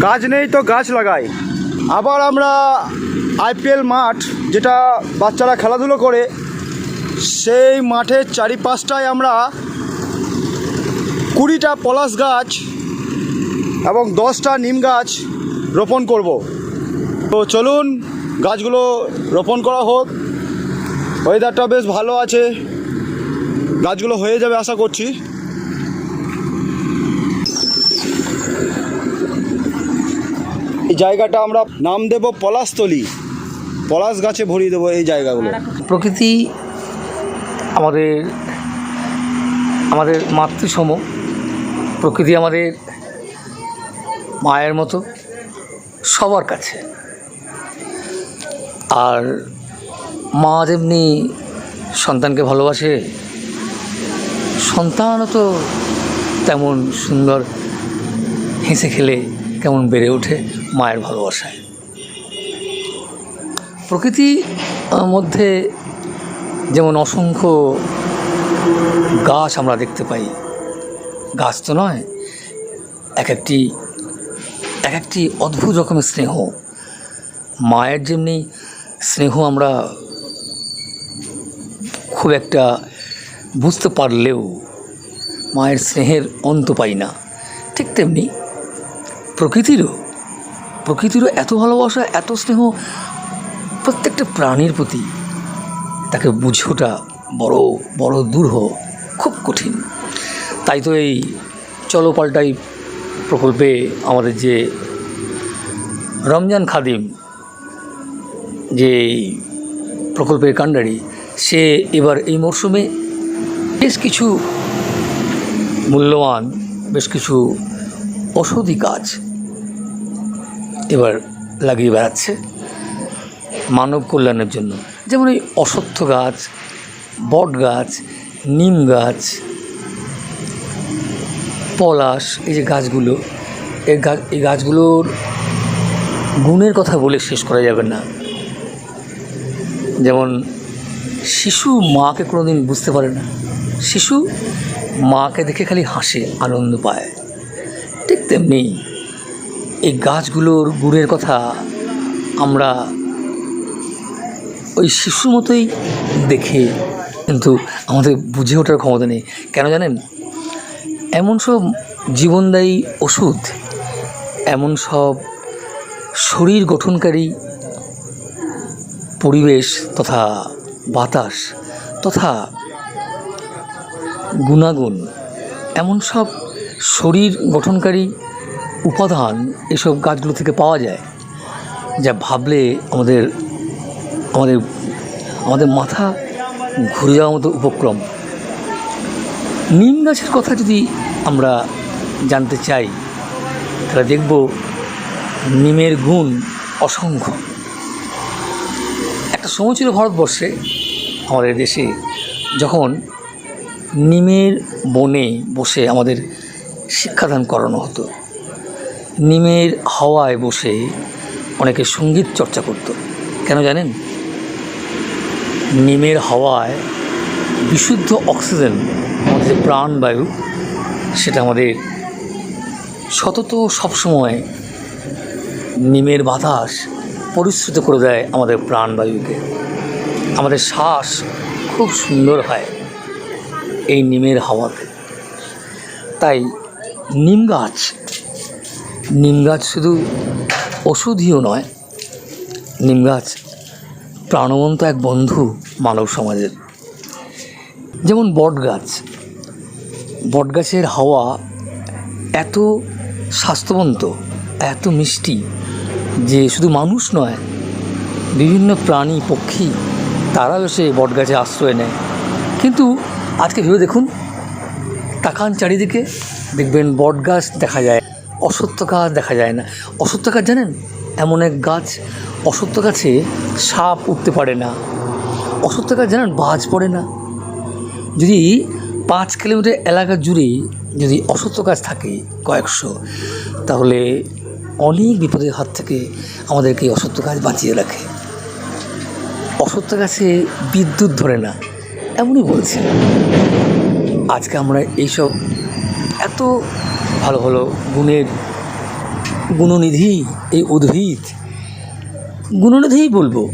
কাজ নেই তো গাছ লাগাই। আবার আমরা আইপিএল মাঠ, যেটা বাচ্চারা খেলাধুলো করে, সেই মাঠের চারিপাশটায় আমরা 20টা পলাশ গাছ এবং 10টা নিম গাছ রোপণ করব। তো চলুন গাছগুলো রোপণ করা হোক। ওয়েদারটা বেশ ভালো আছে, গাছগুলো হয়ে যাবে আশা করছি। এই জায়গাটা আমরা নাম দেব পলাশতলি। পলাশ গাছে ভরিয়ে দেবো এই জায়গাগুলো। প্রকৃতি আমাদের মাতৃসম। প্রকৃতি আমাদের মায়ের মতো সবার কাছে। আর মা যেমনি সন্তানকে ভালোবাসে, সন্তানও তো তেমন সুন্দর হেসে খেলে কেমন বেড়ে ওঠে মায়ের ভালোবাসায়। প্রকৃতির মধ্যে যেমন অসংখ্য গাছ আমরা দেখতে পাই। গাছ তো নয়, এক একটি অদ্ভুত রকমের স্নেহ। মায়ের যেমনি স্নেহ আমরা খুব একটা বুঝতে পারলেও মায়ের স্নেহের অন্ত পাই না, ঠিক তেমনি প্রকৃতিরও এত ভালোবাসা, এত স্নেহ প্রত্যেকটা প্রাণীর প্রতি। তাকে বুঝোটা বড় দূরহ, খুব কঠিন। তাই তো এই চলো পাল্টাই প্রকল্পে আমাদের যে রমজান খাদিম, যে প্রকল্পের কাণ্ডারি, সে এবার এই মরশুমে বেশ কিছু মূল্যবান, বেশ কিছু ঔষধি গাছ এবার লাগিয়ে বেড়াচ্ছে মানব কল্যাণের জন্য। যেমন এই অশ্বত্থ গাছ, বট গাছ, নিম গাছ, পলাশ, এই যে গাছগুলো, এই গাছগুলোর গুণের কথা বলে শেষ করা যাবে না। যেমন শিশু মাকে কোনোদিন বুঝতে পারে না, শিশু মাকে দেখে খালি হাসে, আনন্দ পায়। ঠিক তেমনি এই গাছগুলোর গুণের কথা আমরা ওই শিশুর মতোই দেখে, কিন্তু আমাদের বুঝে ওঠার ক্ষমতা নেই। কেন জানেন? এমন সব জীবনদায়ী ওষুধ, এমন সব শরীর গঠনকারী পরিবেশ তথা বাতাস তথা গুণাগুণ, এমন সব শরীর গঠনকারী উপাদান এসব গাছগুলো থেকে পাওয়া যায়, যা ভাবলে আমাদের মাথা ঘুরে যাওয়ার মতো উপক্রম। নিম গাছের কথা যদি আমরা জানতে চাই, তাহলে দেখব নিমের গুণ অসংখ্য। একটা সময় ছিল ভারতবর্ষে, আমাদের দেশে, যখন নিমের বনে বসে আমাদের শিক্ষাদান করানো হতো। নিমের হাওয়ায় বসে অনেকে সঙ্গীত চর্চা করত। কেন জানেন? নিমের হাওয়ায় বিশুদ্ধ অক্সিজেন, আমাদের যে প্রাণবায়ু, সেটা আমাদের সতত সবসময় নিমের বাতাস পরিশ্রুত করে দেয় আমাদের প্রাণবায়ুকে। আমাদের শ্বাস খুব সুন্দর হয় এই নিমের হাওয়াতে। তাই নিম গাছ শুধু ওষুধীয় নয়, নিম গাছ প্রাণবন্ত এক বন্ধু মানব সমাজের। যেমন বট গাছের হাওয়া এত স্বাস্থ্যবন্ত, এত মিষ্টি যে শুধু মানুষ নয়, বিভিন্ন প্রাণী পক্ষী তারাও এসে বট গাছে আশ্রয় নেয়। কিন্তু আজকে ভেবে দেখুন, তাকান চারিদিকে, দেখবেন বট গাছ দেখা যায়, অশ্বত্থ গাছ দেখা যায় না। অশ্বত্থ গাছ জানেন এমন এক গাছ, অশ্বত্থ গাছে সাপ উঠতে পারে না। অশ্বত্থ গাছ জানেন বাজ পড়ে না। যদি 5 কিলোমিটার এলাকা জুড়ে যদি অশ্বত্থ গাছ থাকে কয়েকশো, তাহলে অনেক বিপদের হাত থেকে আমাদেরকে অশ্বত্থ গাছ বাঁচিয়ে রাখে। অশ্বত্থ গাছে বিদ্যুৎ ধরে না, এমনই বলছে। আজকে আমরা এইসব এত ভালো ভালো গুণের গুণনিধি এই উদ্ভিদ, গুণনিধিই বলবো,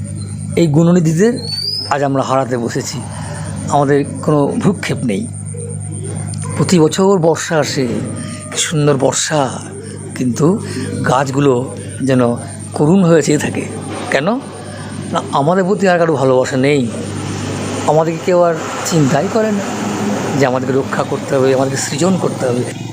এই গুণনিধিদের আজ আমরা হারাতে বসেছি। আমাদের কোনো ভ্রুক্ষেপ নেই। প্রতি বছর বর্ষা আসে, কি সুন্দর বর্ষা, কিন্তু গাছগুলো যেন করুণ হয়ে চেয়ে থাকে। কেন না? আমাদের প্রতি আর কারো ভালোবাসা নেই। আমাদেরকে কেউ আর চিন্তাই করে না যে আমাদেরকে রক্ষা করতে হবে, আমাদেরকে সৃজন করতে হবে।